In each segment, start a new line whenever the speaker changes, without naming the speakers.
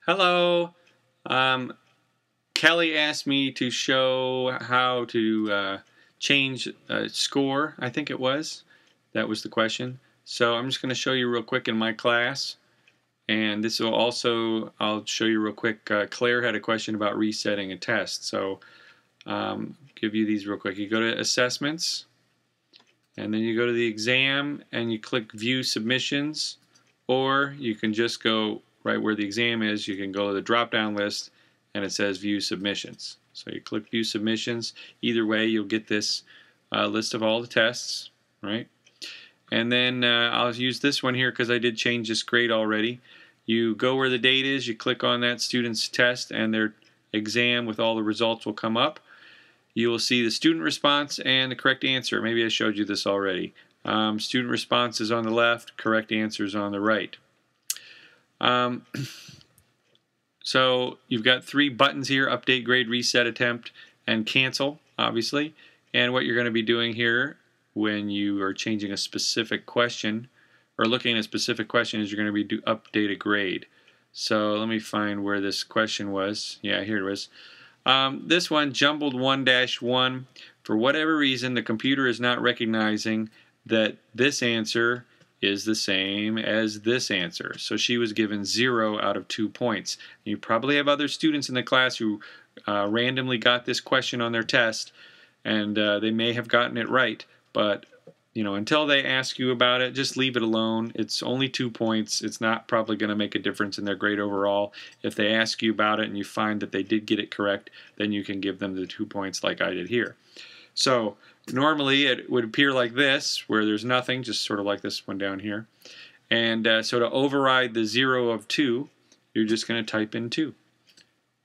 Hello. Um, Kelly asked me to show how to change a score, I think it was. That was the question. So I'm just going to show you real quick in my class. And this will also, I'll show you real quick. Claire had a question about resetting a test. So give you these real quick. You go to Assessments, and then you go to the exam, and you click View Submissions. Or you can just go right where the exam is. You can go to the drop-down list and it says View Submissions. So you click View Submissions. Either way, you'll get this list of all the tests, right? And then I'll use this one here because I did change this grade already. You go where the date is, you click on that student's test, and their exam with all the results will come up. You will see the student response and the correct answer. Maybe I showed you this already. Student response is on the left, correct answer is on the right. So you've got three buttons here: update, grade, reset, attempt, and cancel, obviously. And what you're going to be doing here when you are changing a specific question or looking at a specific question is you're going to be update a grade. So let me find where this question was. Yeah, here it was. This one, jumbled 1-1. For whatever reason, the computer is not recognizing that this answer is the same as this answer. So she was given 0 out of 2 points. You probably have other students in the class who randomly got this question on their test, and they may have gotten it right, but until they ask you about it, just leave it alone. It's only 2 points. It's not probably going to make a difference in their grade overall. If they ask you about it and you find that they did get it correct, then you can give them the 2 points like I did here. So normally it would appear like this, where there's nothing, just sort of like this one down here. And so to override the 0 of 2, you're just going to type in 2.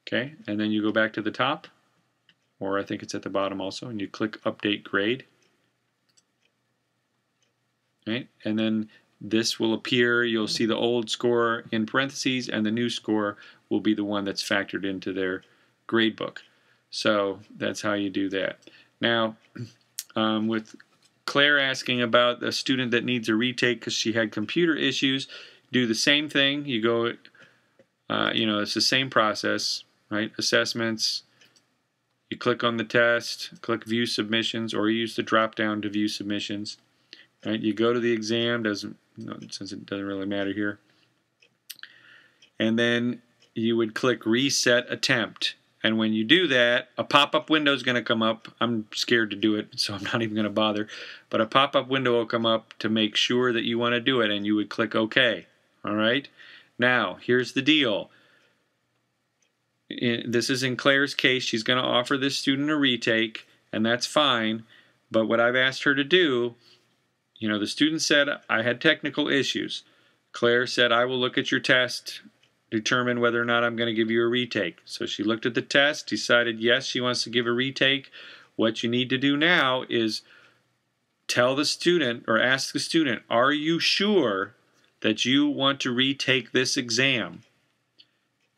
Okay, and then you go back to the top, or I think it's at the bottom also, and you click Update Grade. Right? And then this will appear. You'll see the old score in parentheses, and the new score will be the one that's factored into their grade book. So that's how you do that. Now, with Claire asking about a student that needs a retake because she had computer issues, do the same thing. You go, it's the same process, right? Assessments. You click on the test, click View Submissions, or use the drop-down to view submissions. Right? You go to the exam, since it doesn't really matter here. And then you would click Reset Attempt. And when you do that, a pop-up window is going to come up. I'm scared to do it, so I'm not even going to bother. But a pop-up window will come up to make sure that you want to do it, and you would click OK. All right? Now, here's the deal. This is in Claire's case. She's going to offer this student a retake, and that's fine. But what I've asked her to do, the student said, I had technical issues. Claire said, I will look at your test, determine whether or not I'm going to give you a retake. So she looked at the test, decided yes, she wants to give a retake. What you need to do now is tell the student or ask the student, are you sure that you want to retake this exam?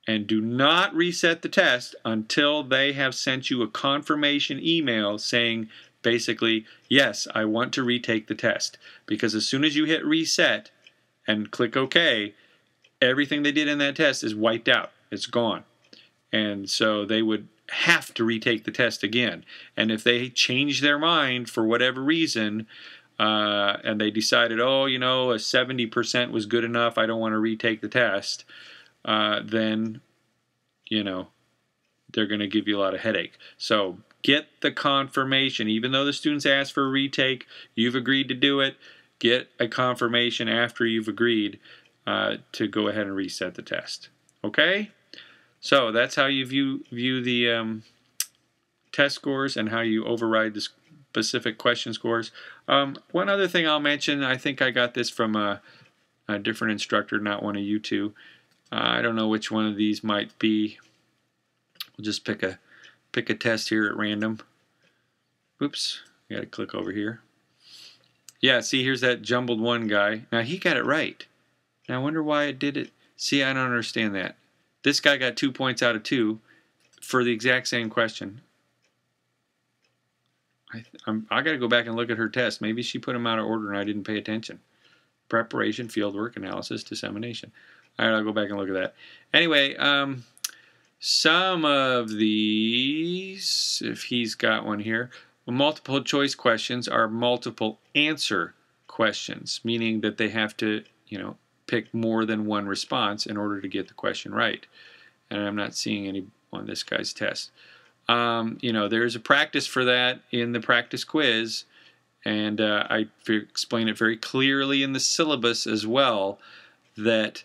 And do not reset the test until they have sent you a confirmation email saying, basically, yes, I want to retake the test. Because as soon as you hit reset and click OK, everything they did in that test is wiped out. It's gone. And so they would have to retake the test again. And if they change their mind for whatever reason, and they decided, oh, a 70% was good enough, I don't want to retake the test, then, they're going to give you a lot of headache. So get the confirmation. Even though the students asked for a retake, you've agreed to do it, get a confirmation after you've agreed to go ahead and reset the test. Okay? So that's how you view the test scores and how you override the specific question scores. One other thing I'll mention, I think I got this from a different instructor, not one of you two. I don't know which one of these might be. We'll just pick a test here at random. Oops, I got to click over here. Yeah, see, here's that jumbled 1 guy. Now he got it right. Now I wonder why it did it. See, I don't understand that. This guy got 2 points out of 2 for the exact same question. I got to go back and look at her test. Maybe she put them out of order and I didn't pay attention. Preparation, fieldwork, analysis, dissemination. All right, I'll go back and look at that. Anyway, some of these, if he's got one here, multiple choice questions are multiple answer questions, meaning that they have to, pick more than one response in order to get the question right. And I'm not seeing any on this guy's test. There's a practice for that in the practice quiz, and I explain it very clearly in the syllabus as well, that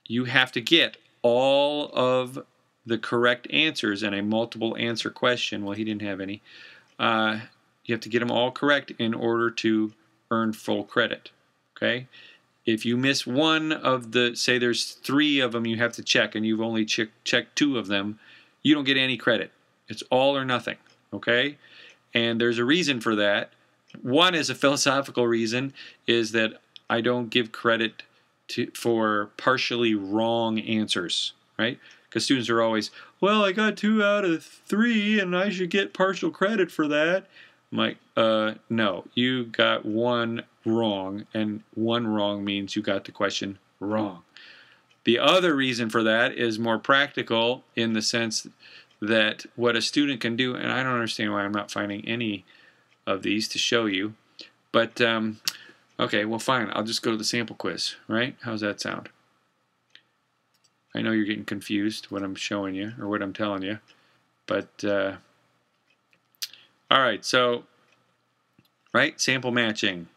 you have to get all of the correct answers in a multiple answer question. Well, he didn't have any. You have to get them all correct in order to earn full credit. Okay? If you miss one of the, say there's 3 of them you have to check and you've only checked 2 of them, you don't get any credit. It's all or nothing. Okay? And there's a reason for that. One is a philosophical reason, is that I don't give credit for partially wrong answers, right? Because students are always, well, I got 2 out of 3 and I should get partial credit for that. I'm like, no, you got 1 wrong, and 1 wrong means you got the question wrong. The other reason for that is more practical, in the sense that what a student can do, and I don't understand why I'm not finding any of these to show you, but okay, well fine, I'll just go to the sample quiz, right? How's that sound? I know you're getting confused what I'm showing you or what I'm telling you, but all right, so sample matching,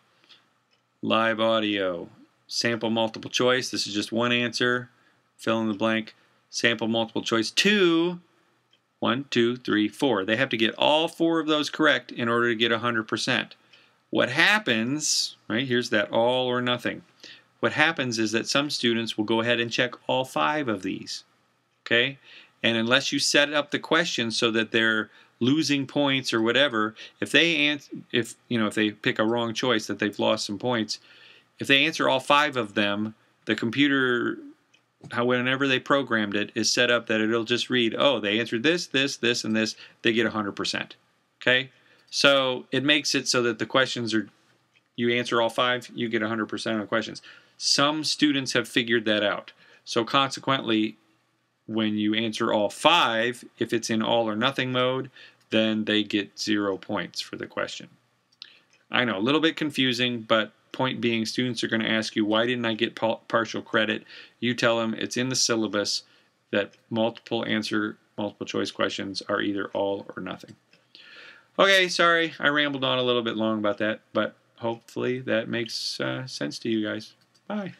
live audio, sample multiple choice. This is just one answer, fill in the blank. Sample multiple choice 2, 1, 2, 3, 4. They have to get all 4 of those correct in order to get 100%. What happens, right, here's that all or nothing. What happens is that some students will go ahead and check all 5 of these, okay? And unless you set up the question so that they're losing points or whatever, if they pick a wrong choice that they've lost some points, if they answer all 5 of them, the computer, whenever they programmed it, is set up that it'll just read, oh, they answered this, this, this, and this, they get 100%, okay? So it makes it so that the questions are, you answer all 5, you get 100% of the questions. Some students have figured that out. So consequently, when you answer all 5, if it's in all or nothing mode, then they get 0 points for the question. I know, a little bit confusing, but point being, students are going to ask you, why didn't I get partial credit? You tell them it's in the syllabus that multiple choice questions are either all or nothing. Okay, sorry, I rambled on a little bit long about that, but hopefully that makes sense to you guys. Bye.